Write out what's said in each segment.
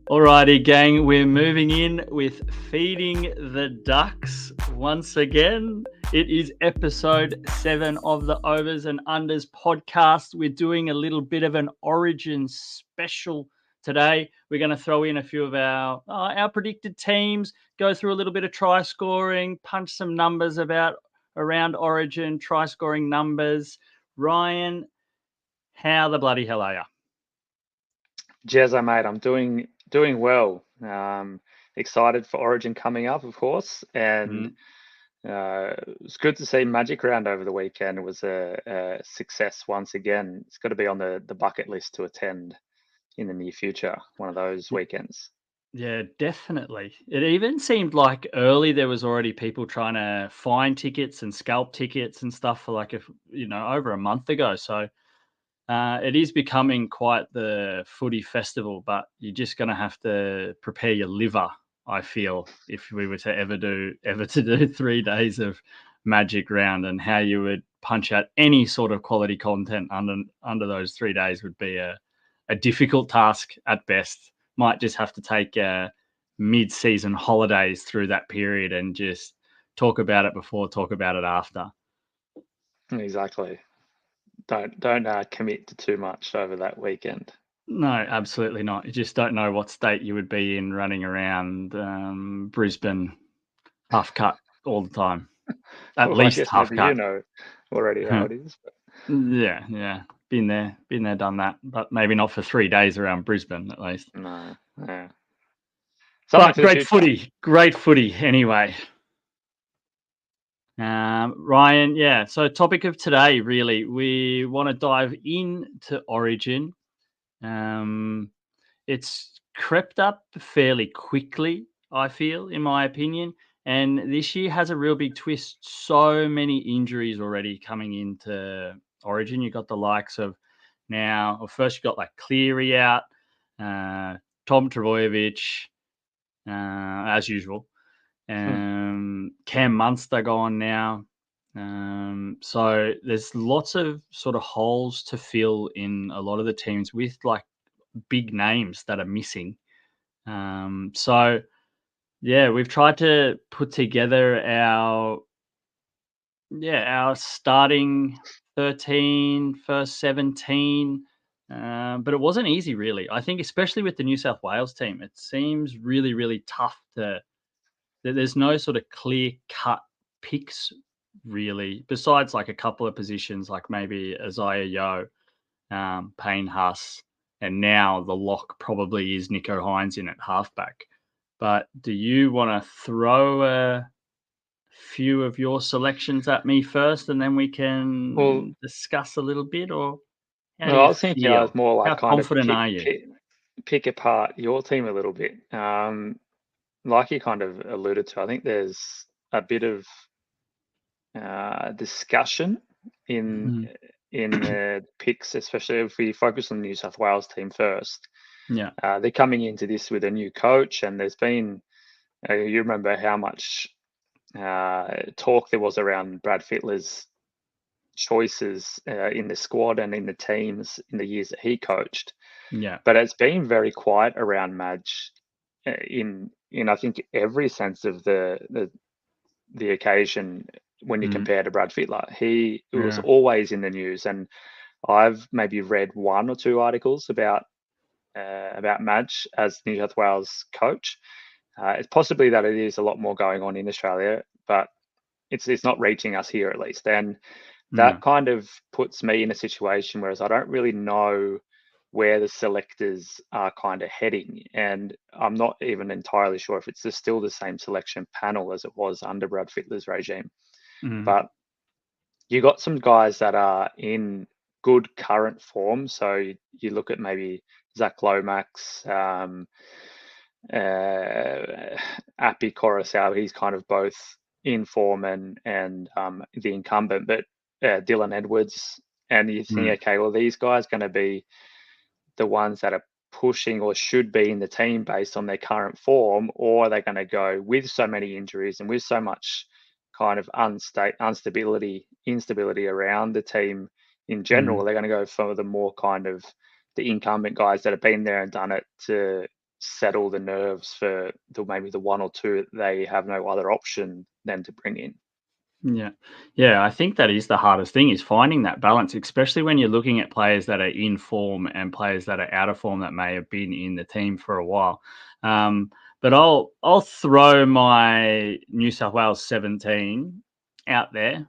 Alrighty, gang, we're moving in with Feeding the Ducks once again. It is episode 7 of the Overs and Unders podcast. We're doing a little bit of an Origin special today. We're going to throw in a few of our predicted teams, go through a little bit of try scoring, punch some numbers around Origin, try scoring numbers. Ryan, how the bloody hell are you? Jezza, mate, I'm doing well. Excited for Origin coming up, of course, and it's good to see Magic Round over the weekend. It was a success once again. It's got to be on the bucket list to attend in the near future, one of those weekends. Yeah, definitely. It even seemed like early there was already people trying to find tickets and scalp tickets and stuff for over a month ago. So it is becoming quite the footy festival, but you're just going to have to prepare your liver, I feel, if we were to ever to do 3 days of Magic Round, and how you would punch out any sort of quality content under those 3 days would be a difficult task at best. Might just have to take mid-season holidays through that period and just talk about it before, talk about it after. Exactly. Don't commit to too much over that weekend. No, absolutely not. You just don't know what state you would be in running around Brisbane half cut all the time. At Well, I least guess half maybe you cut. know already how it is. But Yeah. Been there, done that. But maybe not for 3 days around Brisbane, at least. no, yeah. Something But for the future. great footy anyway. Ryan, yeah. So topic of today, really, we want to dive into Origin. It's crept up fairly quickly, I feel, in my opinion. And this year has a real big twist. So many injuries already coming into Origin. You got the likes of first you got like Cleary out, Tom Trbojevic, as usual. Cam Munster gone now. So there's lots of sort of holes to fill in a lot of the teams with like big names that are missing. So yeah, we've tried to put together our starting 13, first 17. But it wasn't easy, really. I think, especially with the New South Wales team, it seems really, really tough there's no sort of clear cut picks, really, besides like a couple of positions, like maybe Isaiah Yeo, Payne Haas, and now the lock probably is Nico Hines in at halfback. But do you want to throw a few of your selections at me first, and then we Well, can discuss a little bit, or how do I you was thinking I was feel? more How like kind of confident are you? pick apart your team a little bit. Like you kind of alluded to, I think there's a bit of discussion in Mhm. the picks, especially if we focus on the New South Wales team first. Yeah. They're coming into this with a new coach, and there's been you remember how much talk there was around Brad Fittler's choices in the squad and in the teams in the years that he coached. Yeah. But it's been very quiet around Madge in I think every sense of the occasion when you Mm. compare to Brad Fittler. He was Yeah. always in the news, and I've maybe read one or two articles about Madge as New South Wales coach. It's possibly that it is a lot more going on in Australia, but it's not reaching us here at least. And that No. kind of puts me in a situation whereas I don't really know where the selectors are kind of heading. And I'm not even entirely sure if it's still the same selection panel as it was under Brad Fittler's regime. Mm. But you got some guys that are in good current form. So you look at maybe Zach Lomax, Appy Coruscant, he's kind of both in form and the incumbent, but Dylan Edwards, and you think, Mm. okay, well, these guys going to be the ones that are pushing or should be in the team based on their current form, or are they going to go with so many injuries and with so much kind of instability around the team in general? Mm. They're going to go for the more kind of the incumbent guys that have been there and done it to settle the nerves for maybe the one or two they have no other option than to bring in. Yeah, I think that is the hardest thing, is finding that balance, especially when you're looking at players that are in form and players that are out of form that may have been in the team for a while. But I'll throw my New South Wales 17 out there,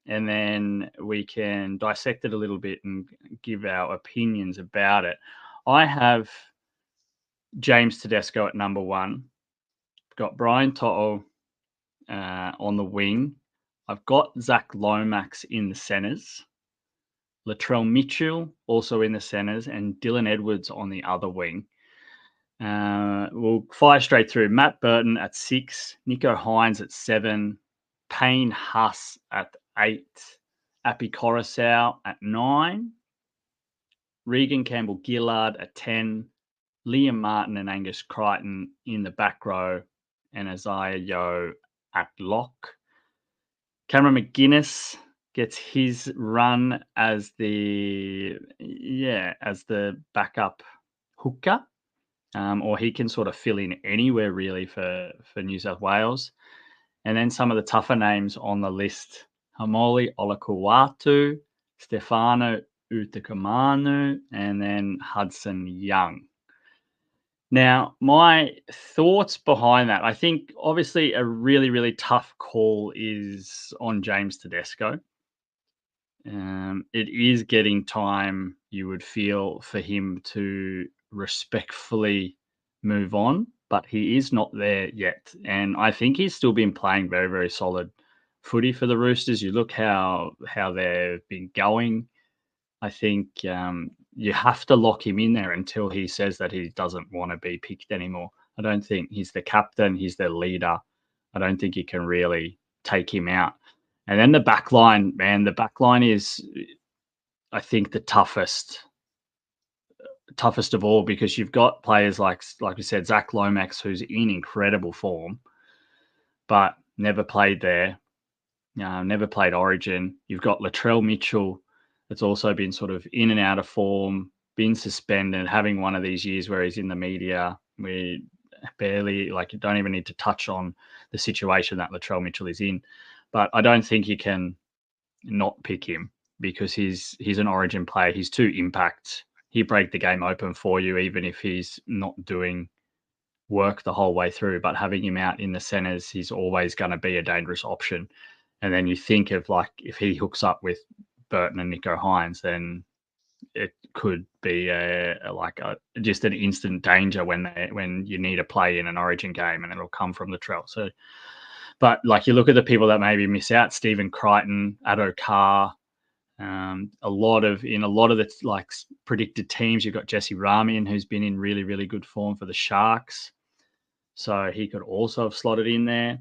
and then we can dissect it a little bit and give our opinions about it. I have James Tedesco at number 1. Got Brian To'o on the wing. I've got Zach Lomax in the centres, Latrell Mitchell also in the centres, and Dylan Edwards on the other wing. We'll fire straight through. Matt Burton at 6, Nico Hines at 7, Payne Huss at 8, Appy Coruscant at 9, Regan Campbell-Gillard at 10, Liam Martin and Angus Crichton in the back row, and Isaiah Yeo at lock. Cameron McGuinness gets his run as the backup hooker, or he can sort of fill in anywhere really for New South Wales. And then some of the tougher names on the list: Hamoli Olakuwatu, Stefano Utakamanu, and then Hudson Young. Now, my thoughts behind that, I think obviously a really, really tough call is on James Tedesco. It is getting time, you would feel, for him to respectfully move on, but he is not there yet. And I think he's still been playing very, very solid footy for the Roosters. You look how they've been going. I think you have to lock him in there until he says that he doesn't want to be picked anymore. I don't think he's the captain. He's their leader. I don't think you can really take him out. And then the back line, man, the back line is, I think, the toughest of all, because you've got players like we said, Zach Lomax, who's in incredible form, but never played there, never played Origin. You've got Latrell Mitchell, that's also been sort of in and out of form, been suspended, having one of these years where he's in the media. We barely, you don't even need to touch on the situation that Latrell Mitchell is in. But I don't think you can not pick him, because he's an Origin player. He's too impact. He break the game open for you, even if he's not doing work the whole way through. But having him out in the centres, he's always going to be a dangerous option. And then you think of, if he hooks up with Burton and Nico Hines, then it could be just an instant danger when you need a play in an Origin game, and it'll come from Latrell. So, but you look at the people that maybe miss out: Stephen Crichton, Addo Carr. A lot of the predicted teams, you've got Jesse Ramian, who's been in really, really good form for the Sharks, so he could also have slotted in there.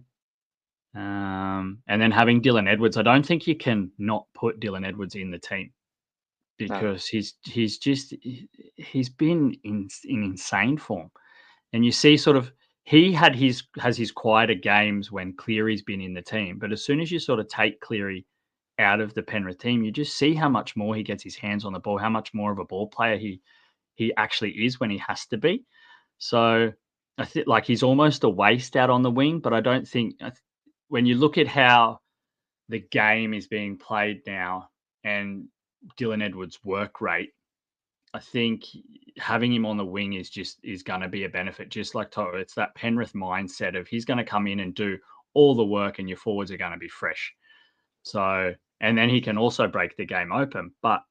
And then having Dylan Edwards, I don't think you can not put Dylan Edwards in the team, because he's been in insane form. And you see he has his quieter games when Cleary's been in the team, but as soon as you sort of take Cleary out of the Penrith team, you just see how much more he gets his hands on the ball, how much more of a ball player he actually is when he has to be. So I think he's almost a waste out on the wing, but I don't think, when you look at how the game is being played now and Dylan Edwards' work rate, I think having him on the wing is going to be a benefit. Just like Toto, it's that Penrith mindset of he's going to come in and do all the work, and your forwards are going to be fresh. So, and then he can also break the game open. But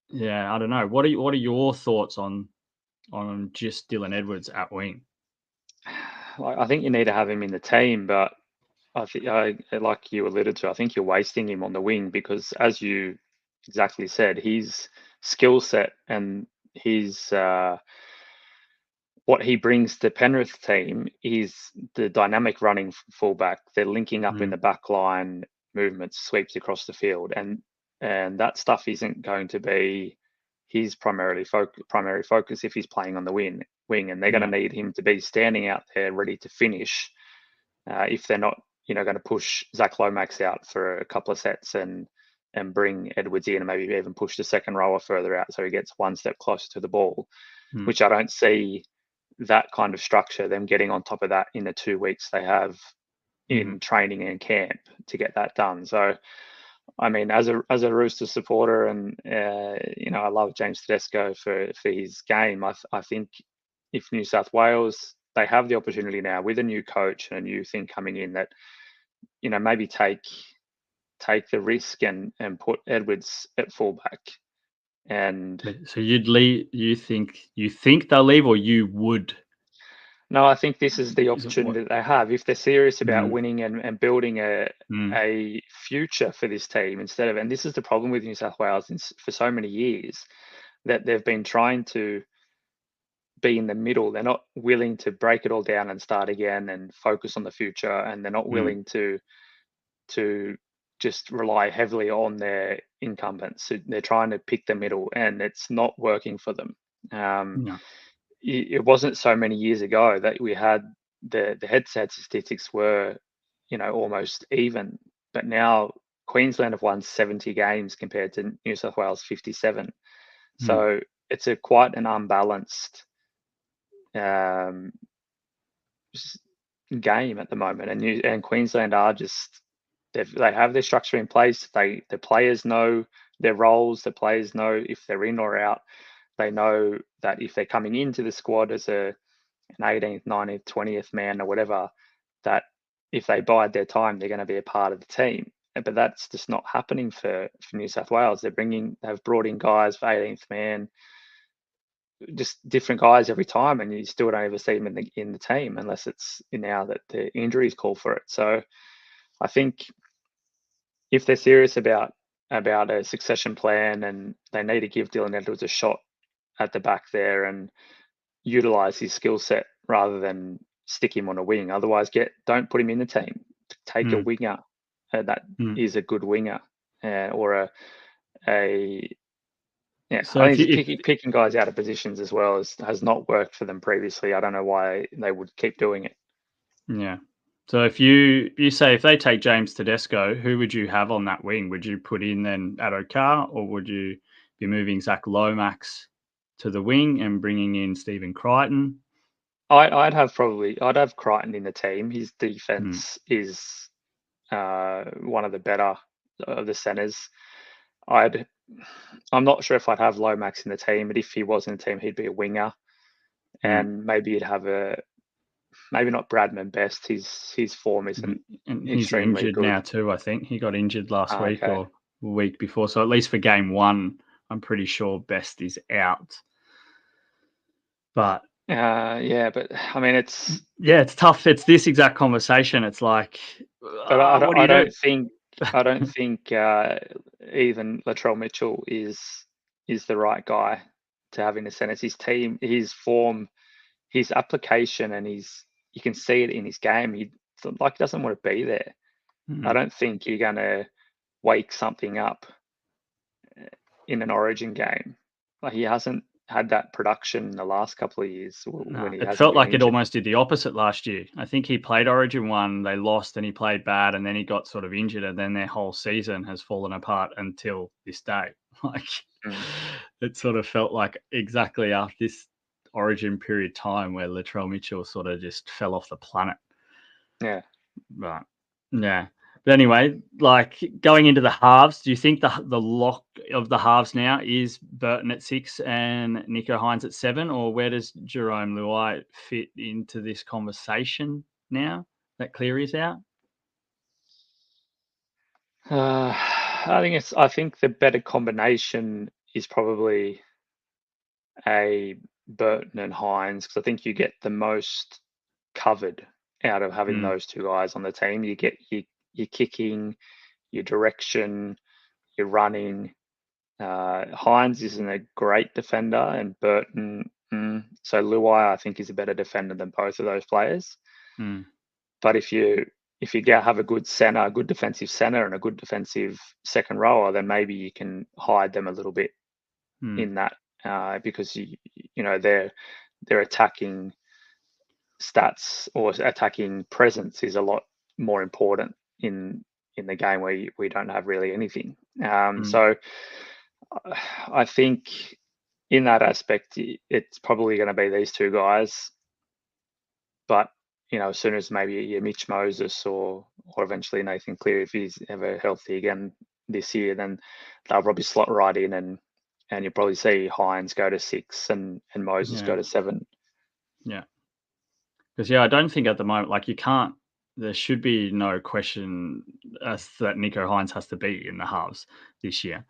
yeah, I don't know. What are your thoughts on just Dylan Edwards at wing? I think you need to have him in the team, but I think, like you alluded to, I think you're wasting him on the wing, because, as you exactly said, his skill set and his what he brings to Penrith team is the dynamic running fullback. They're linking up in the back line, movements, sweeps across the field, and that stuff isn't going to be his primary focus if he's playing on the wing. And they're going to need him to be standing out there ready to finish, if they're not going to push Zach Lomax out for a couple of sets and bring Edwards in, and maybe even push the second rower further out so he gets one step closer to the ball, which I don't see that kind of structure, them getting on top of that in the 2 weeks they have in training and camp to get that done. So, I mean, as a Rooster supporter, and I love James Tedesco for his game. I think if New South Wales, they have the opportunity now with a new coach and a new thing coming in, that maybe take the risk and put Edwards at fullback. And So you'd leave? You think they'll leave, or you would? no, I think this is the Is it what? opportunity that they have if they're serious about Mm, winning and building mm, a future for this team, instead of, and this is the problem with New South Wales for so many years, that they've been trying to be in the middle. They're not willing to break it all down and start again and focus on the future, and they're not mm, willing to just rely heavily on their incumbents. So they're trying to pick the middle, and it's not working for them. no. It wasn't so many years ago that we had the head-to-head statistics were, almost even, but now Queensland have won 70 games compared to New South Wales 57. Mm, So it's a quite an unbalanced um, game at the moment, and Queensland are just, they have their structure in place. The players know their roles. The players know if they're in or out. They know that if they're coming into the squad as an 18th, 19th, 20th man or whatever, that if they bide their time, they're going to be a part of the team. But that's just not happening for New South Wales. They've brought in guys for 18th man, just different guys every time, and you still don't ever see them in the team unless it's now that the injuries call for it. So I think if they're serious about a succession plan, and they need to give Dylan Edwards a shot at the back there and utilize his skill set rather than stick him on a wing. Otherwise, don't put him in the team. Take a mm, winger that mm. is a good winger, or a yeah. So I think if you, it's picking guys out of positions as well has not worked for them previously. I don't know why they would keep doing it. yeah. So if you say if they take James Tedesco, who would you have on that wing? Would you put in then Addo-Carr, or would you be moving Zach Lomax to the wing and bringing in Stephen Crichton? I'd have Crichton in the team. His Mm, defense is one of the better of the centers. I'm not sure if I'd have Lomax in the team, but if he was in the team, he'd be a winger, mm. and maybe you'd have maybe not Bradman Best. His form isn't And he's extremely injured now good. too, I think. He got injured last week Okay. or week before. So at least for game one, I'm pretty sure Best is out. But Yeah, but I mean, yeah, it's tough. It's this exact conversation. It's like, but what do you do? I don't think even Latrell Mitchell is the right guy to have in the centers. His team, his form, his application, and you can see it in his game. He doesn't want to be there. I Mm, don't think you're going to wake something up in an Origin game. Like, he hasn't had that production in the last couple of years when no, he it hasn't felt been like it injured. almost did the opposite last year. I think he played Origin 1, they lost, and he played bad, and then he got sort of injured, and then their whole season has fallen apart until this day. Like, Mm, it sort of felt like exactly after this Origin period time where Latrell Mitchell sort of just fell off the planet. yeah. But yeah. But anyway, like going into the halves, do you think the lock of the halves now is Burton at 6 and Nico Hines at 7, or where does Jerome Luai fit into this conversation now that Cleary's out? I think the better combination is probably a Burton and Hines, because I think you get the most covered out of having Mm, those two guys on the team. You get your kicking, your direction, your running. Hines isn't a great defender, and Burton. So Luai, I think, is a better defender than both of those players. mm, But if you have a good center, a good defensive center, and a good defensive second rower, then maybe you can hide them a little bit mm, in that, because their attacking stats or attacking presence is a lot more important in the game where we don't have really anything. mm, So I think in that aspect, it's probably going to be these two guys. but as soon as maybe your Mitch Moses or eventually Nathan Cleary, if he's ever healthy again this year, then they'll probably slot right in, and you'll probably see Hines go to 6 and Moses go to 7. Yeah. Because, I don't think at the moment, you can't, there should be no question as that Nico Hines has to be in the halves this year,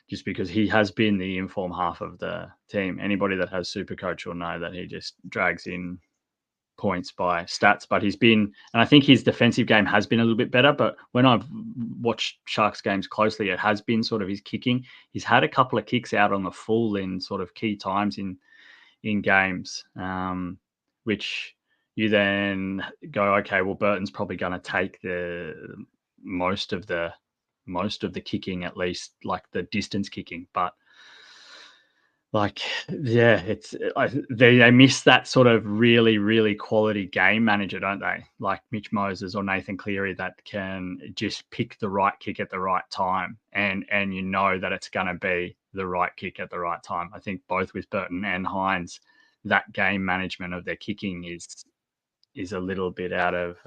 just because he has been the informed half of the team. Anybody that has Supercoach will know that he just drags in points by stats, but he's been, and I think his defensive game has been a little bit better, but when I've watched Sharks games closely, it has been sort of his kicking. He's had a couple of kicks out on the full in sort of key times in games, which you then go, okay, well, Burton's probably going to take the most of the kicking, at least like the distance kicking, but it's they miss that sort of really, really quality game manager, don't they? Like Mitch Moses or Nathan Cleary that can just pick the right kick at the right time, and that it's going to be the right kick at the right time. I think both with Burton and Hines, that game management of their kicking is a little bit out of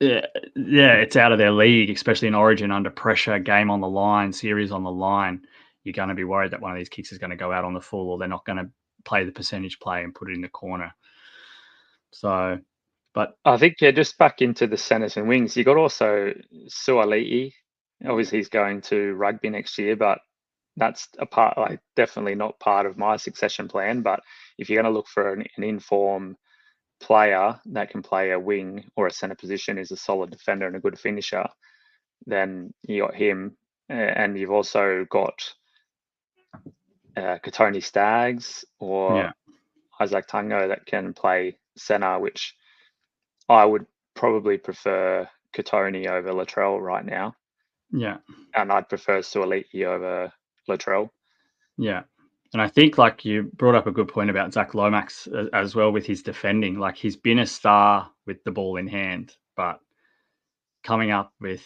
it's out of their league, especially in Origin under pressure, game on the line, series on the line. You're going to be worried that one of these kicks is going to go out on the full, or they're not going to play the percentage play and put it in the corner. So, but I think, just back into the centres and wings, you got also Suaalii. Obviously, he's going to rugby next year, but that's definitely not part of my succession plan. But if you're going to look for an informed player that can play a wing or a centre position, is a solid defender and a good finisher, then you got him. And you've also got Katoni Staggs or Isaac Tungo that can play centre, which I would probably prefer Katoni over Latrell right now. Yeah. And I'd prefer Suaalii over Latrell. Yeah. And I think, like, you brought up a good point about Zach Lomax as well with his defending. Like, he's been a star with the ball in hand, but coming up with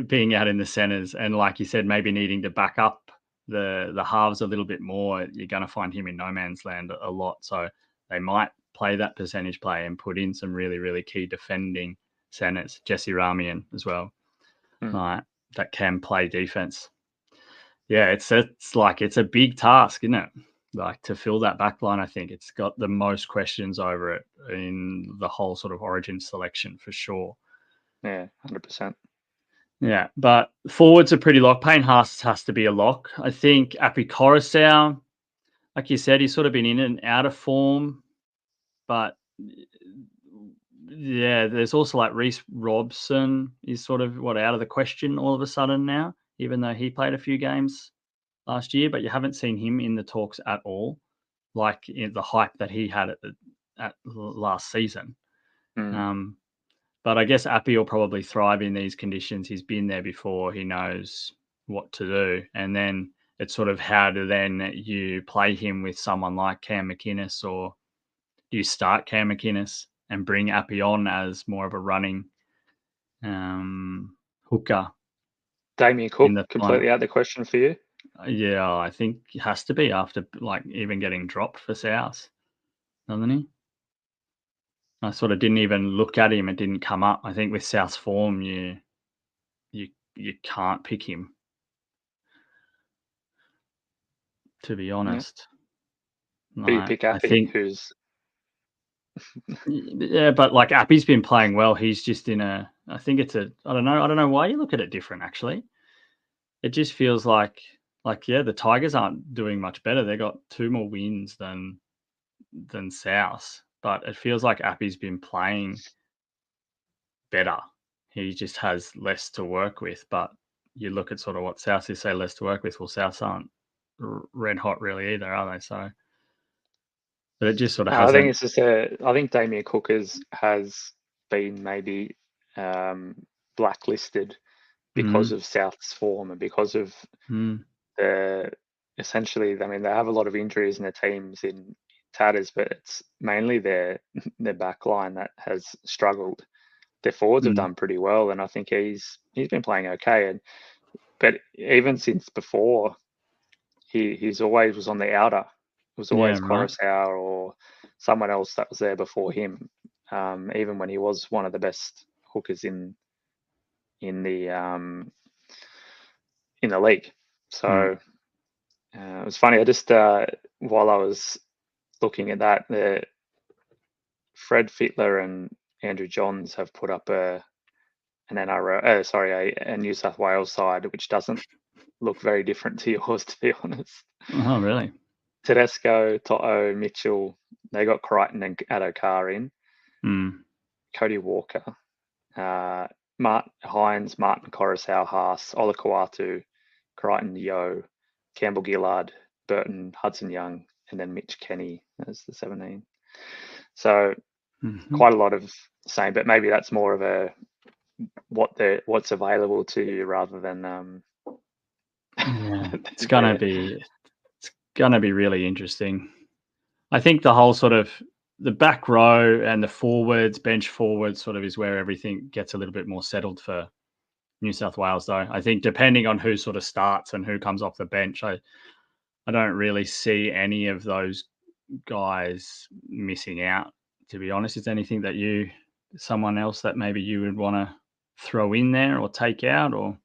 being out in the centres and, like you said, maybe needing to back up the halves a little bit more, you're going to find him in no man's land a lot. So they might play that percentage play and put in some really, really key defending centres, Jesse Ramian as well, that can play defence. Yeah, it's a big task, isn't it? Like, to fill that back line, I think it's got the most questions over it in the whole sort of Origin selection for sure. Yeah, 100%. Yeah, but forwards are pretty locked. Payne Haas has to be a lock. I think Api Coruscant, like you said, he's sort of been in and out of form, but yeah, there's also like Reece Robson is sort of out of the question all of a sudden now, even though he played a few games last year, but you haven't seen him in the talks at all, like in the hype that he had at last season. But I guess Appy will probably thrive in these conditions. He's been there before. He knows what to do. And then it's sort of how do then you play him with someone like Cam McInnes, or do you start Cam McInnes and bring Appy on as more of a running hooker? Damien Cook, completely out of the question for you? Yeah, I think it has to be after, like, even getting dropped for South, doesn't he? I sort of didn't even look at him. It didn't come up. I think with South's form, you can't pick him, to be honest. But you pick Appy, who's... Yeah, but like Appy's been playing well. He's just in I don't know why you look at it different, actually. It just feels like the Tigers aren't doing much better. They got 2 more wins than South, but it feels like Appy's been playing better. He just has less to work with, but you look at sort of what South is, say, less to work with. Well, South aren't red hot really either, are they? So, but it just sort of hasn't. I think it's just I think Damien Cook has been maybe blacklisted because of South's form and because of essentially, I mean, they have a lot of injuries in their teams in tatters, but it's mainly their back line that has struggled. Their forwards have done pretty well, and I think he's been playing okay. But even since before he's always was on the outer. It was always right. Coruscant or someone else that was there before him. Even when he was one of the best hookers in the league. So it was funny. I just while I was looking at that, Fred Fittler and Andrew Johns have put up an NRL, a New South Wales side, which doesn't look very different to yours, to be honest. Oh, really? Tedesco, To'o, Mitchell, they got Crichton and Adokar in. Mm. Cody Walker, Martin Hines, Martin Coruscant, Haas, Olakawatu, Crichton, Yo, Campbell Gillard, Burton, Hudson Young, and then Mitch Kenny as the 17. So quite a lot of the same, but maybe that's more of a what's available to you rather than Yeah, it's gonna be really interesting. I think the whole sort of the back row and the forwards, bench forwards, sort of is where everything gets a little bit more settled for New South Wales, though. I think depending on who sort of starts and who comes off the bench, I don't really see any of those guys missing out. To be honest, is anything that someone else that maybe you would want to throw in there or take out, or?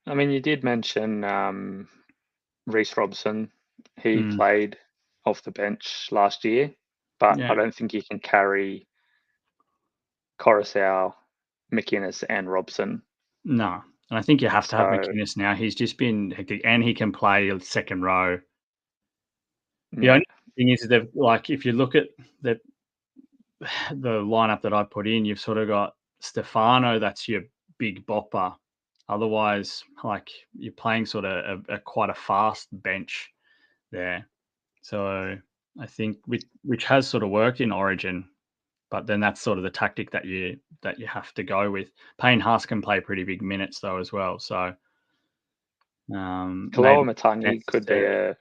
I mean, you did mention Reece Robson. He Mm, played off the bench last year, but I yeah, don't think you can carry Coruscant, McInnes, and Robson. no. And I think you have to have So McInnes now. He's just been hectic, and he can play second row. The yeah, only thing is that, like, if you look at the the lineup that I put in, you've sort of got Stefano, that's your big bopper. Otherwise, like, you're playing sort of a quite a fast bench there. So I think which has sort of worked in Origin, but then that's sort of the tactic that you have to go with. Payne Haas can play pretty big minutes though as well. So maybe Kaloa Matangi necessary.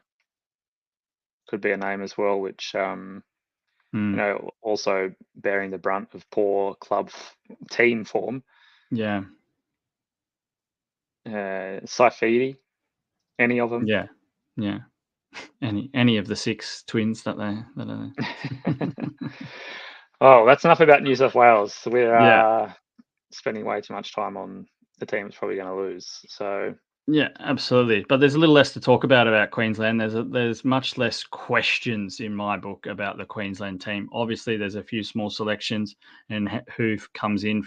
could be a name as well, which Mm, also bearing the brunt of poor club team form. yeah, Saifidi, any of them? yeah, yeah. Any of the six twins that are Oh, that's enough about New South Wales. We're yeah. spending way too much time on the team that's probably going to lose. So Yeah, absolutely. But there's a little less to talk about Queensland. There's much less questions in my book about the Queensland team. Obviously, there's a few small selections and who comes in,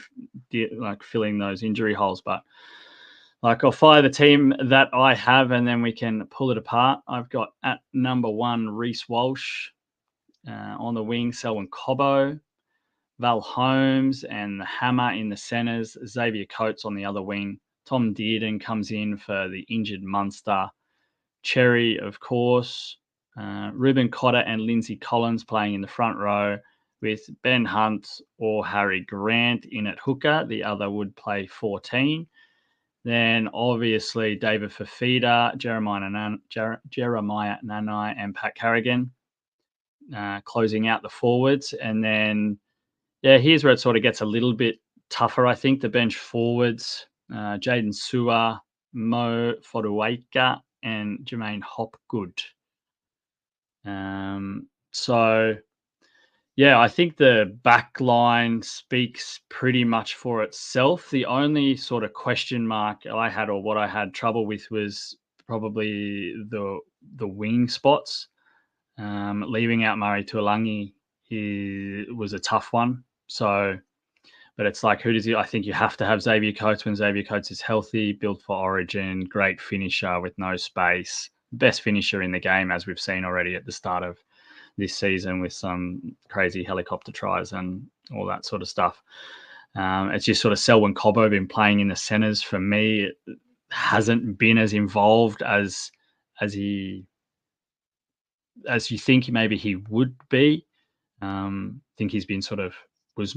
like filling those injury holes. But like, I'll fire the team that I have, and then we can pull it apart. I've got at number 1 Reece Walsh, on the wing Selwyn Cobbo, Val Holmes and the Hammer in the centres, Xavier Coates on the other wing. Tom Dearden comes in for the injured Munster. Cherry, of course. Ruben Cotter and Lindsay Collins playing in the front row, with Ben Hunt or Harry Grant in at hooker. The other would play 14. Then obviously David Fafita, Jeremiah Nanai, and Pat Carrigan closing out the forwards. And then, yeah, here's where it sort of gets a little bit tougher, I think. The bench forwards, Jaden Sewer, Mo Foduwaika, and Jermaine Hopgood. So, yeah, I think the back line speaks pretty much for itself. The only sort of question mark I had, or what I had trouble with, was probably the wing spots. Leaving out Murray Tuolangi was a tough one. So, but it's like, who does he? I think you have to have Xavier Coates when Xavier Coates is healthy, built for Origin, great finisher with no space, best finisher in the game, as we've seen already at the start of this season with some crazy helicopter tries and all that sort of stuff. It's just sort of Selwyn Cobbo been playing in the centres. For me, it hasn't been as involved as you think maybe he would be. I think he's been was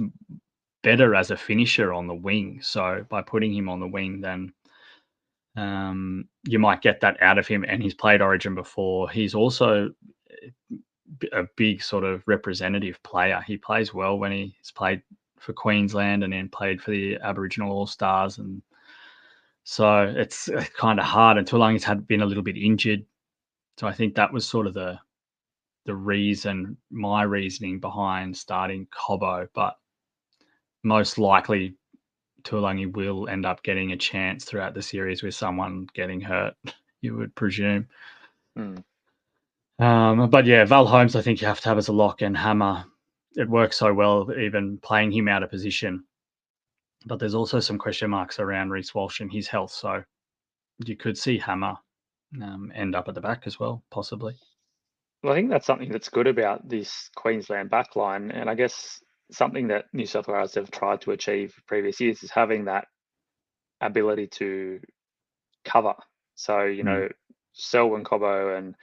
better as a finisher on the wing. So by putting him on the wing, then you might get that out of him. And he's played Origin before. He's also a big sort of representative player. He plays well when he's played for Queensland and then played for the Aboriginal All Stars. And So it's kind of hard, and Tuolangi's had been a little bit injured. So I think that was sort of my reasoning behind starting Cobbo, but most likely Tuolangi will end up getting a chance throughout the series with someone getting hurt, you would presume. Mm. But yeah, Val Holmes, I think you have to have as a lock, and Hammer. It works so well, even playing him out of position. But there's also some question marks around Reece Walsh and his health, so you could see Hammer end up at the back as well, possibly. Well, I think that's something that's good about this Queensland backline, and I guess something that New South Wales have tried to achieve previous years is having that ability to cover. So, Mm. Selwyn Cobbo and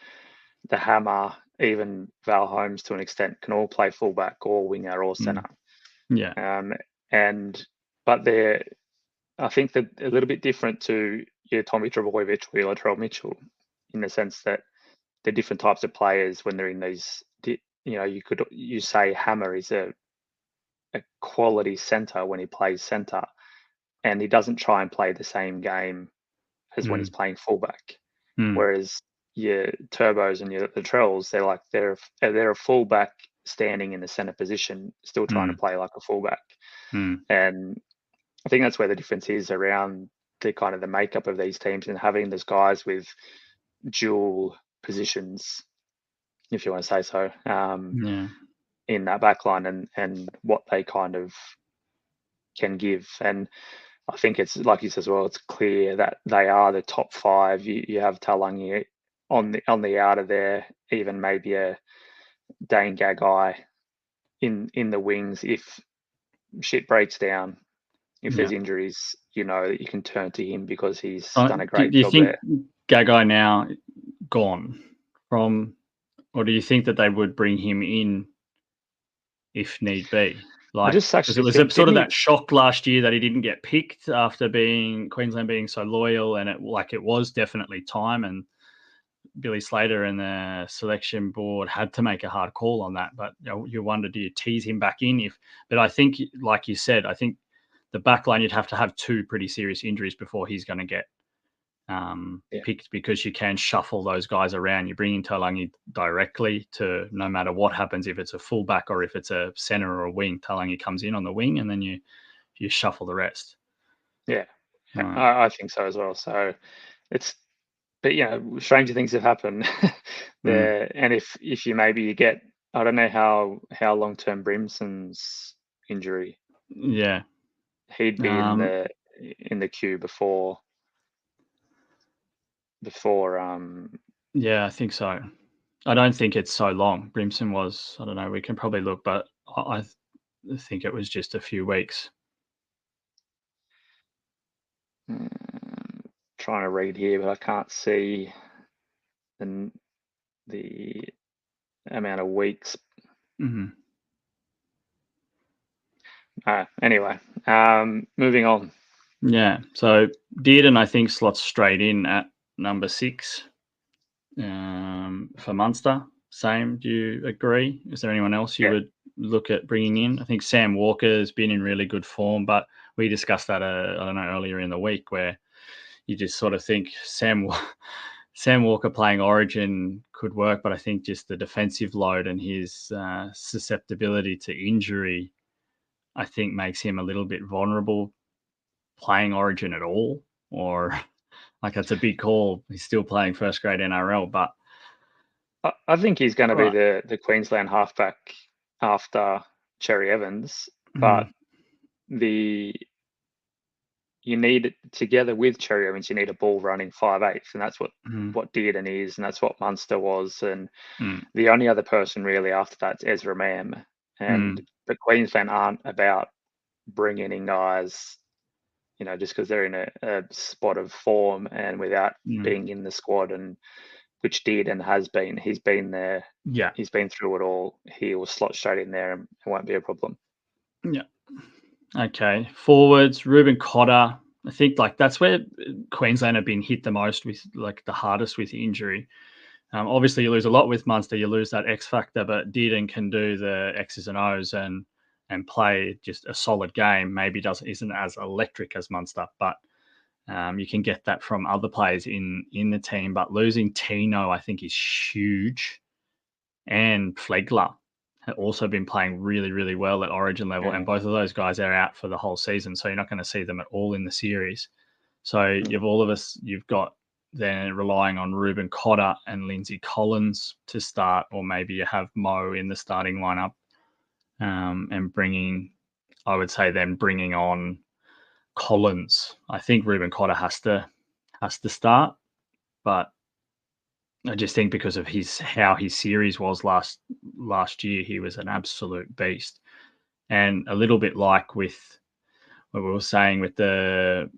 the Hammer, even Val Holmes to an extent, can all play fullback or winger or centre. Yeah. And but I think they're a little bit different to your Tommy Trbojevic or your Latrell Mitchell, in the sense that they're different types of players when they're in these. You say Hammer is a quality centre when he plays centre, and he doesn't try and play the same game as when he's Mm. playing fullback. Mm. Whereas your Turbos and your Latrells, they're a fullback standing in the centre position, still trying to Mm. play like a fullback. Mm. And I think that's where the difference is around the kind of the makeup of these teams, and having those guys with dual positions, if you want to say so, Yeah. in that backline, and what they kind of can give. And I think it's like you said as well, it's clear that they are the top five. You have Talangi on the outer there, even maybe a Dane Gagai in the wings if shit breaks down. If Yeah. there's injuries, that you can turn to him because he's Uh, done a do, great do you job think there. Gagai now gone from, or do you think that they would bring him in if need be? I Like, just because it actually was think, sort didn't of he? that shock last year that he didn't get picked after Queensland being so loyal, and it was definitely time, and Billy Slater and the selection board had to make a hard call on that. But you wonder, do you tease him back in? But I think, like you said, I think the back line, you'd have to have two pretty serious injuries before he's going to get Yeah, picked, because you can shuffle those guys around. You bring in Talangi directly to, no matter what happens, if it's a fullback or if it's a center or a wing, Talangi comes in on the wing, and then you shuffle the rest. yeah, Right. I think so as well. So it's, but stranger things have happened Mm. there. And if you get, I don't know how long term Brimson's injury, Yeah. he'd be Um, in the queue before yeah, I think so. I don't think it's so long. Brimson was, I don't know, we can probably look, but I think it was just a few weeks. trying to read here, but I can't see the amount of weeks. Hmm. Anyway, moving on. Yeah. So Dearden, I think, slots straight in at number 6 for Munster. Same. Do you agree? Is there anyone else you Yeah, would look at bringing in? I think Sam Walker has been in really good form, but we discussed that, I don't know, earlier in the week, where you just sort of think Sam Walker playing Origin could work, but I think just the defensive load and his susceptibility to injury, I think, makes him a little bit vulnerable playing Origin at all. Or like, that's a big call. He's still playing first grade NRL, but I think he's going to be right. the Queensland halfback after Cherry Evans, but Mm, the you need, together with Cherry Evans, you need a ball running 5/8, and that's mm, what Dearden is, and that's what Munster was, and mm, the only other person really after that's Ezra Mam, mm, but Queensland aren't about bringing in guys, just because they're in a spot of form and without mm. being in the squad, and which Dearden has been. He's been there. Yeah. He's been through it all. He will slot straight in there, and it won't be a problem. Yeah. Okay. Forwards, Ruben Cotter. I think, like, that's where Queensland have been hit the most with, like, the hardest with injury. Obviously, you lose a lot with Munster. You lose that X factor, but Dearden can do the X's and O's and play just a solid game. Maybe isn't as electric as Munster, but You can get that from other players in the team, but losing Tino, I think, is huge. And Flegler have also been playing really, really well at Origin level, and both of those guys are out for the whole season, so you're not going to see them at all in the series. So you've got then relying on Ruben Cotter and Lindsay Collins to start, or maybe you have Mo in the starting lineup, and bringing on Collins. I think Ruben Cotter has to start, but I just think because of how his series was last year, he was an absolute beast. And a little bit like with what we were saying with the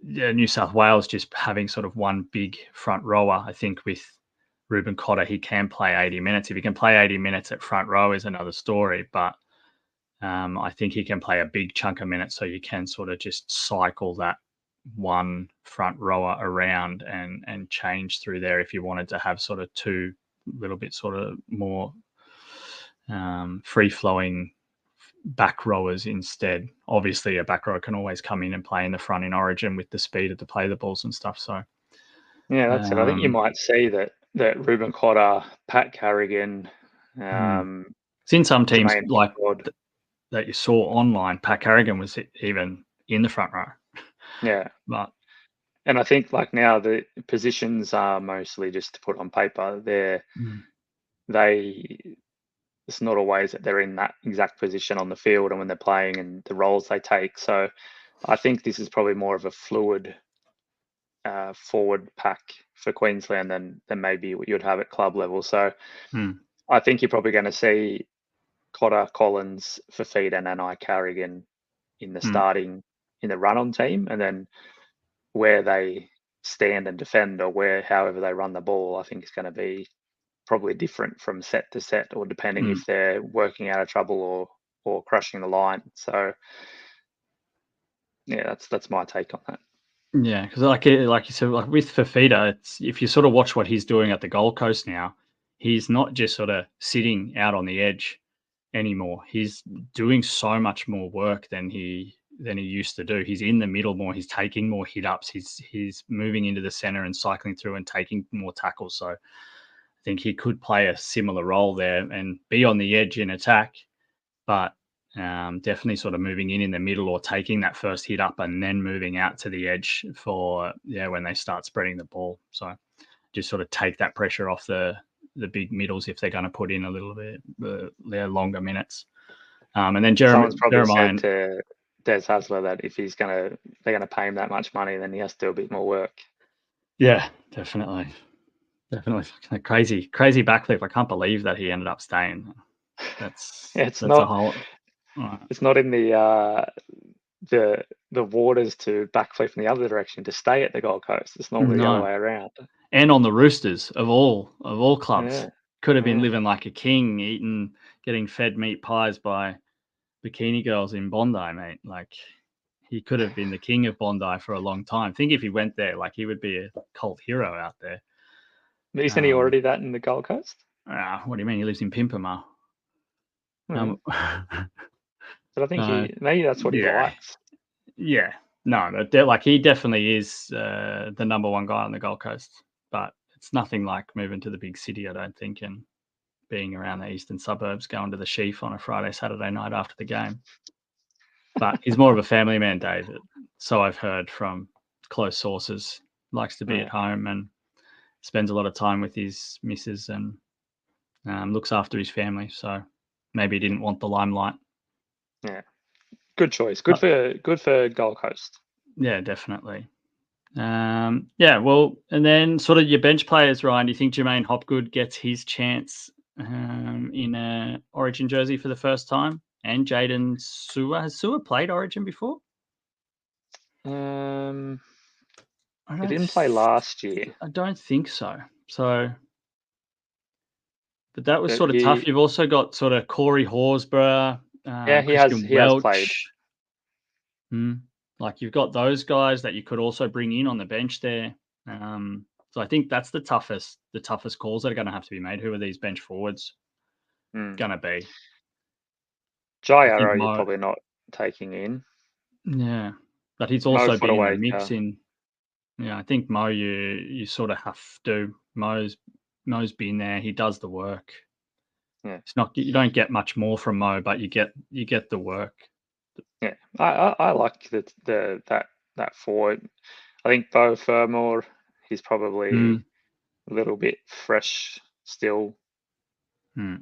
New South Wales just having sort of one big front rower, I think with Ruben Cotter, he can play 80 minutes. If he can play 80 minutes at front row is another story, but I think he can play a big chunk of minutes, so you can sort of just cycle that one front rower around and change through there if you wanted to have sort of two little bit sort of more free-flowing back rowers instead. Obviously, a back rower can always come in and play in the front in Origin with the speed of the play the balls and stuff. So yeah, that's it. I think you might see that Ruben Cotter, Pat Carrigan, it's in some teams Jermaine like Hopgood. that you saw online. Pat Carrigan was even in the front row. Yeah. But And I think like now the positions are mostly just to put on paper. It's not always that they're in that exact position on the field and when they're playing and the roles they take. So I think this is probably more of a fluid forward pack for Queensland than maybe what you'd have at club level. So I think you're probably going to see Cotter, Collins, Fafita, and Nanai Carrigan in the starting in the run-on team, and then where they stand and defend or however they run the ball, I think is going to be probably different from set to set, or depending if they're working out of trouble or crushing the line. So yeah, that's my take on that. Yeah, because like you said, like with Fafita, it's if you sort of watch what he's doing at the Gold Coast now, he's not just sort of sitting out on the edge anymore. He's doing so much more work than he used to do. He's in the middle more. He's taking more hit ups. He's moving into the center and cycling through and taking more tackles. So I think he could play a similar role there and be on the edge in attack, but definitely sort of moving in the middle or taking that first hit up and then moving out to the edge for when they start spreading the ball. So just sort of take that pressure off the big middles if they're going to put in a little bit their longer minutes. And then Someone's probably Jeremiah said to Des Hasler that if they're gonna pay him that much money, then he has to do a bit more work. Yeah, definitely. Crazy backflip. I can't believe that he ended up staying. That's it's a not whole. It's not in the waters to backflip in the other direction to stay at the Gold Coast. It's normally the other way around. And on the Roosters of all clubs, Yeah. could have been living like a king, getting fed meat pies by bikini girls in Bondi, mate. Like he could have been the king of Bondi for a long time. Think if he went there, like he would be a cult hero out there. Isn't he already that in the Gold Coast? What do you mean? He lives in Pimpama. But I think maybe that's what he likes. Yeah. No, like he definitely is the number one guy on the Gold Coast, but it's nothing like moving to the big city, I don't think, and being around the eastern suburbs, going to the Sheaf on a Friday, Saturday night after the game. But he's more of a family man, Dave. So I've heard from close sources. Likes to be at home and spends a lot of time with his missus and looks after his family. So maybe he didn't want the limelight. Yeah, good choice. Good for Gold Coast. Yeah, definitely. Well, and then sort of your bench players, Ryan. Do you think Jermaine Hopgood gets his chance in a Origin jersey for the first time? And Jaden Sewer. Has Sewer played Origin before? He didn't play last year. I don't think so. But that was sort of tough. You've also got sort of Corey Horsburgh, he Christian has Welch. played. Like you've got those guys that you could also bring in on the bench there. So I think that's the toughest calls that are going to have to be made. Who are these bench forwards going to be? Jai Arrow, you're probably not taking in. Yeah. But he's Mo also been in the mix Fodawaker. in. Yeah, I think Mo, you sort of have to. Mo's been there. He does the work. Yeah, It's not you don't get much more from Mo, but you get the work. yeah. I like that forward. I think Bo Fermor, he's Mm, probably a little bit fresh still mm,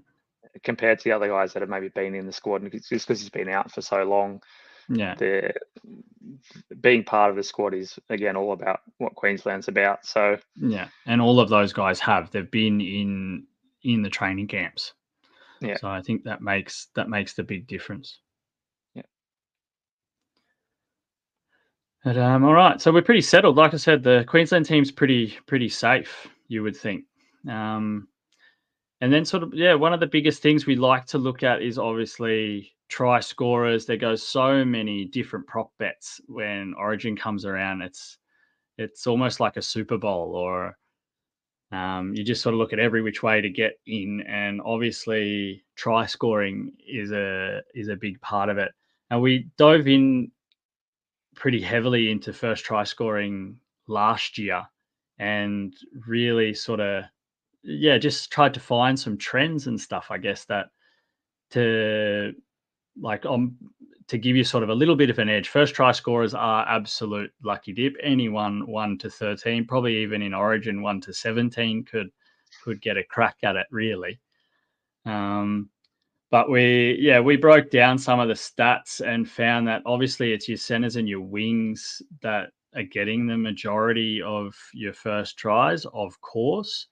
compared to the other guys that have maybe been in the squad, and just because he's been out for so long. yeah, The being part of the squad is again all about what Queensland's about. So yeah, and all of those guys they've been in the training camps, yeah, so I think that makes the big difference. yeah, But all right, so we're pretty settled. Like I said, the Queensland team's pretty safe. You would think. Um, And then sort of, yeah, one of the biggest things we like to look at is obviously try scorers. There goes so many different prop bets when Origin comes around. It's almost like a Super Bowl, or you just sort of look at every which way to get in. And obviously, try scoring is a big part of it. And we dove in pretty heavily into first try scoring last year, and really sort of, yeah, just tried to find some trends and stuff, I guess, that to like to give you sort of a little bit of an edge. First try scorers are absolute lucky dip. Anyone 1 to 13, probably even in Origin 1 to 17 could get a crack at it, really. But we broke down some of the stats and found that obviously it's your centers and your wings that are getting the majority of your first tries, of course.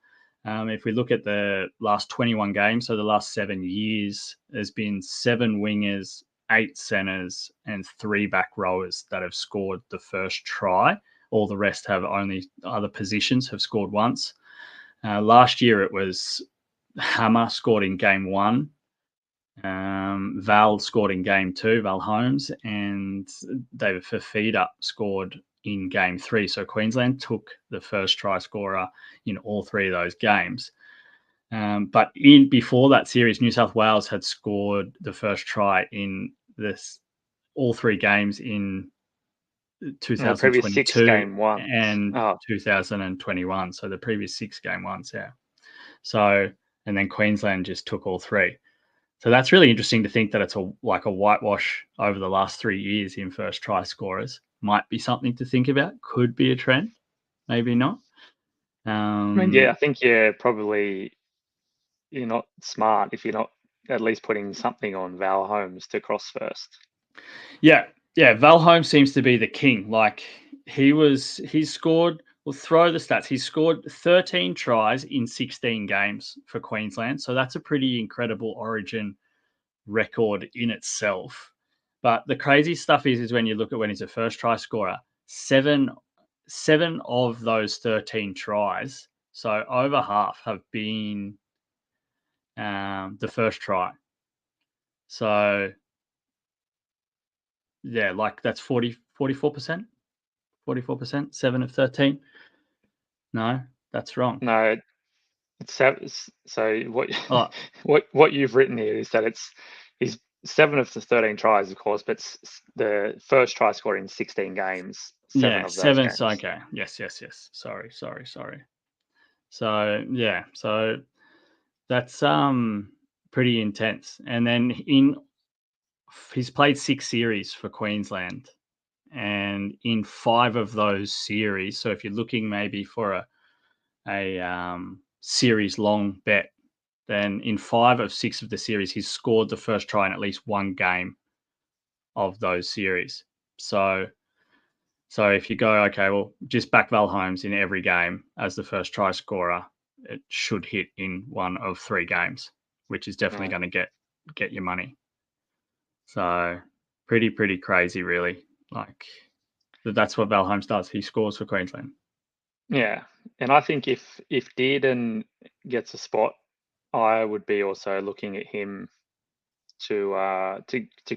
If we look at the last 21 games, so the last 7 years, there's been 7 wingers, 8 centers, and 3 back rowers that have scored the first try. All the rest have only other positions have scored once. Last year it was Hammer scored in game 1. Val scored in game 2, Val Holmes, and David Fafita scored in game 3. So Queensland took the first try scorer in all 3 of those games. But before that series, New South Wales had scored the first try in all 3 games in the previous 2022 6 game ones. and Oh, 2021. So the previous 6 game ones, yeah. So, and then Queensland just took all 3. So that's really interesting to think that it's like a whitewash over the last 3 years in first try scorers. Might be something to think about. Could be a trend, maybe not. I mean, yeah, I Um, think you're not smart if you're not at least putting something on Val Holmes to cross first. yeah, yeah. Val Holmes seems to be the king. Like he's scored. We'll throw the stats. He's scored 13 tries in 16 games for Queensland. So that's a pretty incredible Origin record in itself. But the crazy stuff is when you look at when he's a first try scorer, seven of those 13 tries, so over half, have been the first try. So yeah, like that's 44%, 44%, 7 of 13. No, that's wrong. No, so what Oh, what you've written here is that he's 7 of the 13 tries, of course, but the first try scored in 16 games, seven yeah, of those 7. So, games. okay. Yes, yes, yes. Sorry. So yeah, so that's pretty intense. And then he's played 6 series for Queensland, and in 5 of those series, so if you're looking maybe for a series long bet, then in 5 of 6 of the series, he's scored the first try in at least one game of those series. So if you go, okay, well, just back Val Holmes in every game as the first try scorer, it should hit in 1 of 3 games, which is definitely Yeah. going to get your money. So pretty crazy, really. Like that's what Val Holmes does. He scores for Queensland. Yeah, and I think if Dearden gets a spot, I would be also looking at him to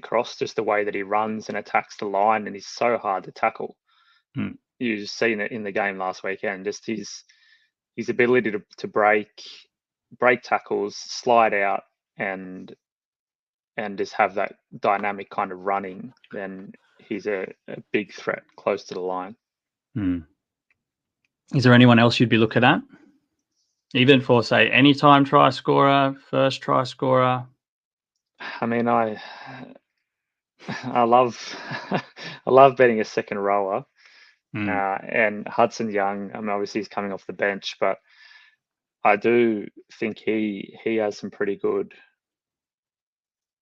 cross, just the way that he runs and attacks the line, and he's so hard to tackle. Mm. You've seen it in the game last weekend. Just his ability to break tackles, slide out, and just have that dynamic kind of running. Then he's a big threat close to the line. Is there anyone else you'd be looking at? Even for, say, anytime try scorer, first try scorer? I mean, I love I love betting a second rower. And Hudson Young, I mean, obviously he's coming off the bench, but I do think he has some pretty good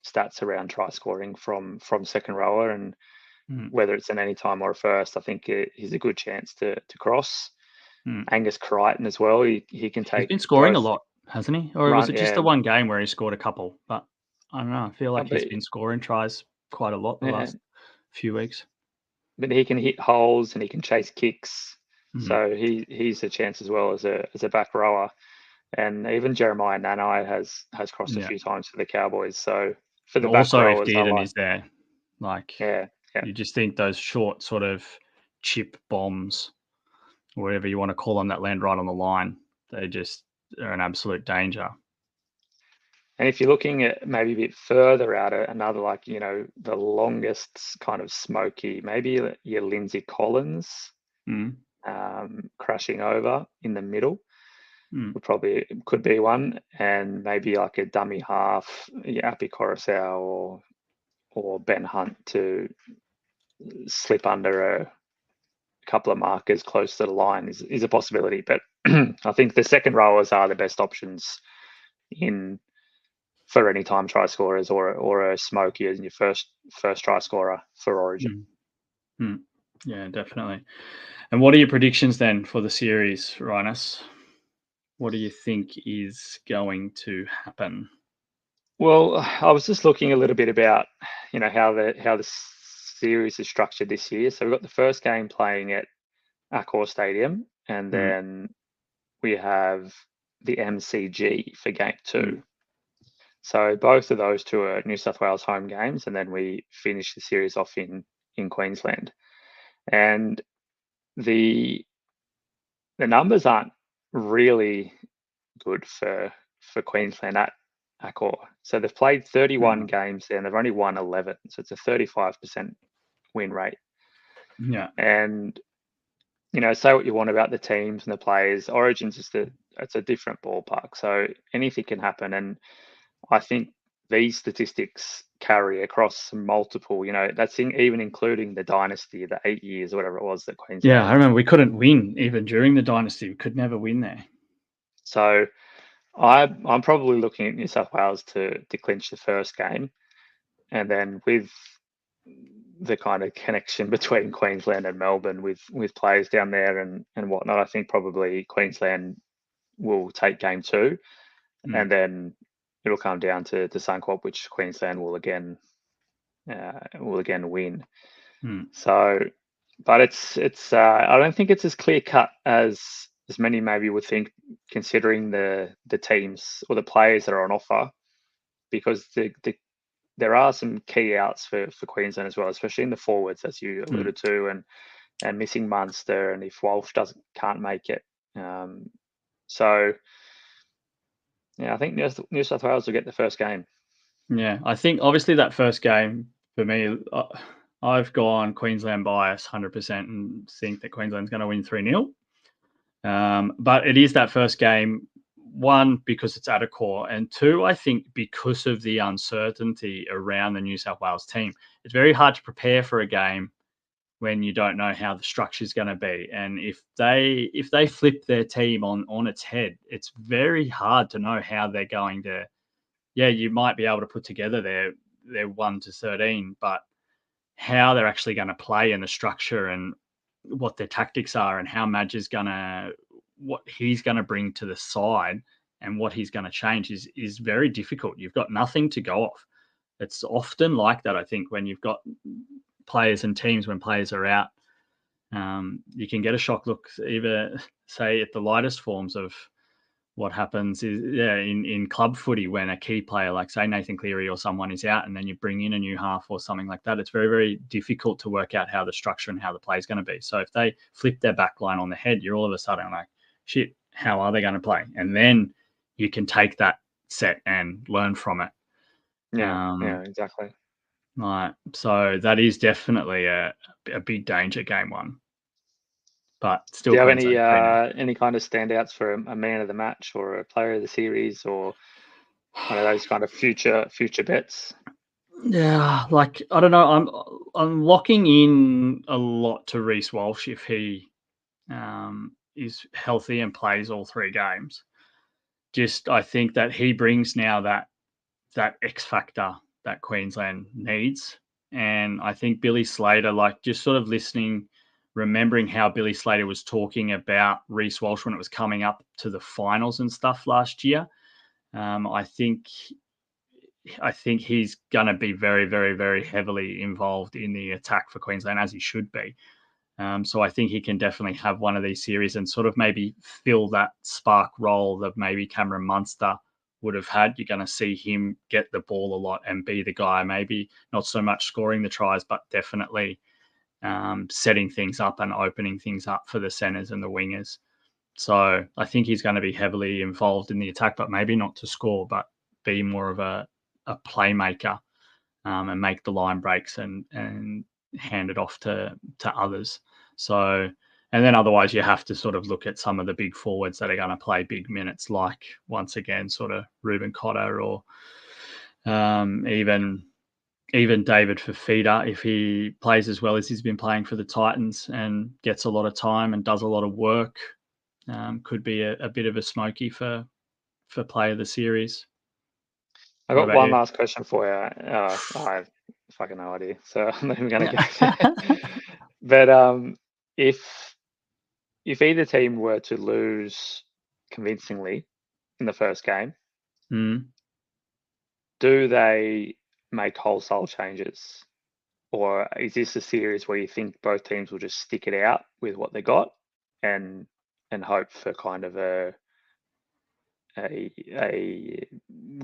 stats around try scoring from second rower, and whether it's an anytime or a first, I think he's a good chance to cross. Angus Crichton as well. He can take. He's been scoring both a lot, hasn't he? Or was run, it just yeah, the one game where he scored a couple? But I don't know. I feel like but he's been scoring tries quite a lot the yeah, last few weeks. but he can hit holes and he can chase kicks. So he's a chance as well as a back rower. And even Jeremiah Nanai has crossed a few times for the Cowboys. So for the back Also, if rowers, I Dearden like. is there, like Yeah. you just think those short sort of chip bombs, or whatever you want to call them, that land right on the line, they just are an absolute danger. And if you're looking at maybe a bit further out, another like, the longest kind of smoky, maybe your Lindsay Collins crashing over in the middle could be one, and maybe like a dummy half, Api Coruscant or Ben Hunt to slip under a couple of markers close to the line is a possibility. But I think the second rowers are the best options for any time try scorers or a smoky as your first try scorer for Origin. Yeah, definitely. And what are your predictions then for the series, Rhinus? What do you think is going to happen? Well, I was just looking a little bit about how the series is structured this year. So we've got the first game playing at Accor Stadium, and then we have the MCG for game 2. So both of those two are New South Wales home games, and then we finish the series off in Queensland. And the numbers aren't really good for Queensland at Accor. So they've played 31 games there, and they've only won 11. So it's a 35% win rate. Yeah. And say what you want about the teams and the players, Origin's it's a different ballpark. So anything can happen, and I think these statistics carry across multiple. That's even including the dynasty, the 8 years, or whatever it was that Queensland. Yeah, I remember we couldn't win even during the dynasty. We could never win there. So I'm probably looking at New South Wales to clinch the first game, and then with the kind of connection between Queensland and Melbourne with players down there and whatnot, I think probably Queensland will take game 2, and then it'll come down to Suncorp, which Queensland will again win. So, but it's I don't think it's as clear cut as many maybe would think, considering the teams or the players that are on offer, because there are some key outs for Queensland as well, especially in the forwards, as you alluded to, and missing Munster, and if Walsh can't make it. So yeah, I think New South Wales will get the first game. Yeah, I think obviously that first game for me, I've gone Queensland bias 100% and think that Queensland's going to win 3-0. But it is that first game, one, because it's at Accor, and two, I think because of the uncertainty around the New South Wales team. It's very hard to prepare for a game when you don't know how the structure is going to be. And if they flip their team on its head, it's very hard to know how they're going to. Yeah, you might be able to put together their 1 to 13, but how they're actually going to play and the structure and what their tactics are and how Madge is what he's going to bring to the side and what he's going to change is very difficult. You've got nothing to go off. It's often like that, I think, when you've got players and teams, when players are out, you can get a shock look, either say at the lightest forms of what happens is, in club footy, when a key player like, say, Nathan Cleary or someone is out and then you bring in a new half or something like that, it's very, very difficult to work out how the structure and how the play is going to be. So if they flip their back line on the head, you're all of a sudden like, shit, how are they going to play? And then you can take that set and learn from it. Yeah, exactly. Right. So that is definitely a big danger game one. But Do still you have Queensland premiers. any kind of standouts for a man of the match or a player of the series or one of those kind of future bets? Yeah, like I don't know. I'm locking in a lot to Reece Walsh if he is healthy and plays all 3 games. Just I think that he brings now that X factor that Queensland needs, and I think Billy Slater, like just sort of listening, remembering how Billy Slater was talking about Reece Walsh when it was coming up to the finals and stuff last year. I think he's going to be very, very, very heavily involved in the attack for Queensland, as he should be. So I think he can definitely have one of these series and sort of maybe fill that spark role that maybe Cameron Munster would have had. You're going to see him get the ball a lot and be the guy, maybe not so much scoring the tries, but definitely setting things up and opening things up for the centers and the wingers. So I think he's going to be heavily involved in the attack, but maybe not to score, but be more of a playmaker and make the line breaks and hand it off to others. So, and then otherwise you have to sort of look at some of the big forwards that are going to play big minutes, like once again, sort of Ruben Cotter or even David Fafita, if he plays as well as he's been playing for the Titans and gets a lot of time and does a lot of work, could be a bit of a smoky for play of the series. I What got about one you? last question for you. I have fucking no idea, so I'm not even going to go there. But if either team were to lose convincingly in the first game, Mm. do they make wholesale changes? Or is this a series where you think both teams will just stick it out with what they got and hope for kind of a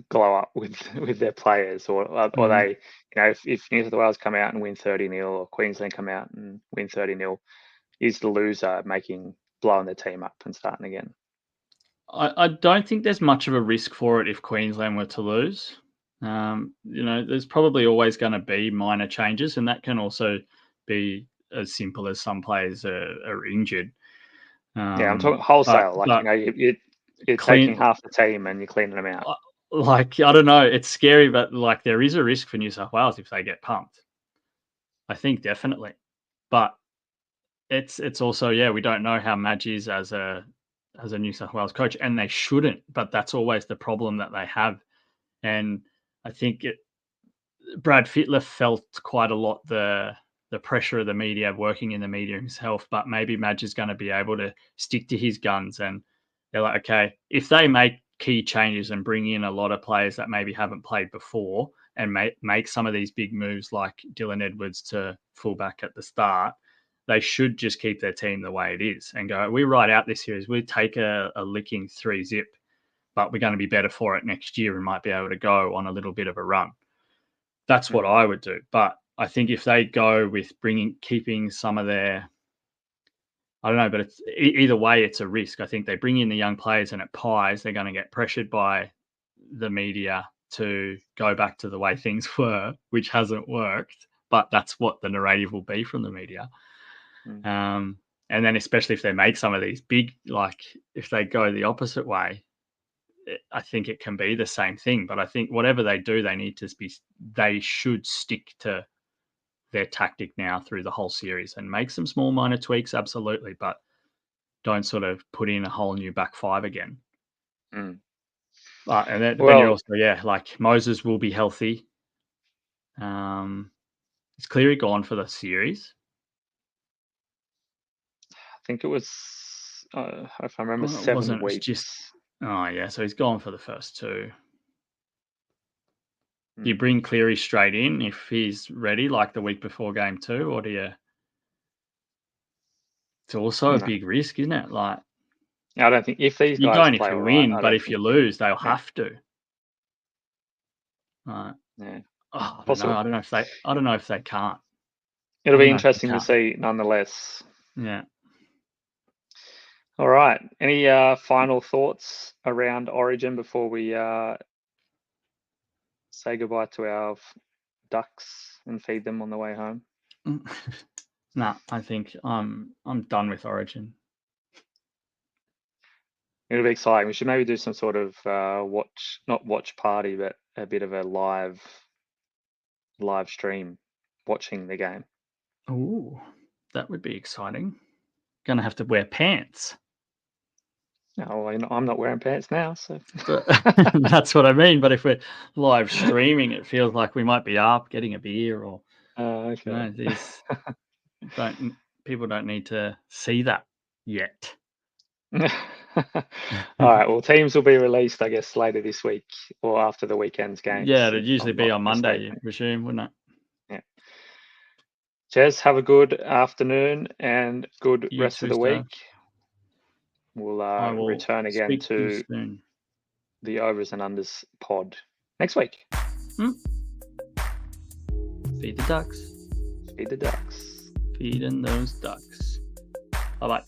glow up with their players, or Mm. they, if New South Wales come out and win 30-0 or Queensland come out and win 30-0, is the loser blowing their team up and starting again? I don't think there's much of a risk for it if Queensland were to lose. There's probably always going to be minor changes, and that can also be as simple as some players are injured. Yeah, I'm talking But wholesale. Like, you're taking clean, half the team and you're cleaning them out. like I don't know, it's scary, but like there is a risk for New South Wales if they get pumped. I think definitely, but it's also we don't know how Madge is as a New South Wales coach, and they shouldn't. But that's always the problem that they have, and I think Brad Fittler felt quite a lot the pressure of the media, working in the media himself. But maybe Madge is going to be able to stick to his guns, and they're like, okay, if they make key changes and bring in a lot of players that maybe haven't played before, and make some of these big moves like Dylan Edwards to fullback at the start, they should just keep their team the way it is and go, we ride out this series, we take a licking 3-0, but we're going to be better for it next year and might be able to go on a little bit of a run. That's what Mm. I would do. But I think if they go with keeping some of their, I don't know, but it's either way, it's a risk. I think they bring in the young players and it pies, they're going to get pressured by the media to go back to the way things were, which hasn't worked. But that's what the narrative will be from the media. Mm. And then, especially if they make some of these big, like if they go the opposite way, I think it can be the same thing. But I think whatever they do, they should stick to their tactic now through the whole series and make some small minor tweaks, absolutely, but don't sort of put in a whole new back five again. Mm. And then you're Well, also, like Moses will be healthy. Is Cleary gone for the series? I think it was, if I remember, Well, it 7 wasn't. It was just, weeks. oh, yeah. So he's gone for the first 2. Do you Mm. bring Cleary straight in if he's ready, like the week before game 2, or do you? It's also a No, big risk, isn't it? Like I don't think if these you guys don't if play you all right, win, I but don't if you think. lose, they'll Yeah, have to. Right. yeah, Oh, I don't know. possible. I don't know if they. I don't know if they can't. It'll I be don't know if they interesting to can't. see, nonetheless. Yeah. All right. Any final thoughts around Origin before we say goodbye to our ducks and feed them on the way home? Nah, I think I'm done with Origin. It'll be exciting. We should maybe do some sort of not watch party, but a bit of a live stream watching the game. Ooh, that would be exciting. Gonna have to wear pants. Oh, I'm not wearing pants now, so But that's what I mean. But if we're live streaming, it feels like we might be up getting a beer, or okay. these people don't need to see that yet. All right. Well, teams will be released, I guess, later this week or after the weekend's games. Yeah, it'd if usually I'm be not on Monday, you mistaken. presume, wouldn't it? Yeah. Jez, have a good afternoon and good You rest of too, the sir. week. We'll I will return again speak to you to soon. the Overs and Unders pod next week. Feed the ducks. Feed the ducks. Feeding those ducks. Bye-bye.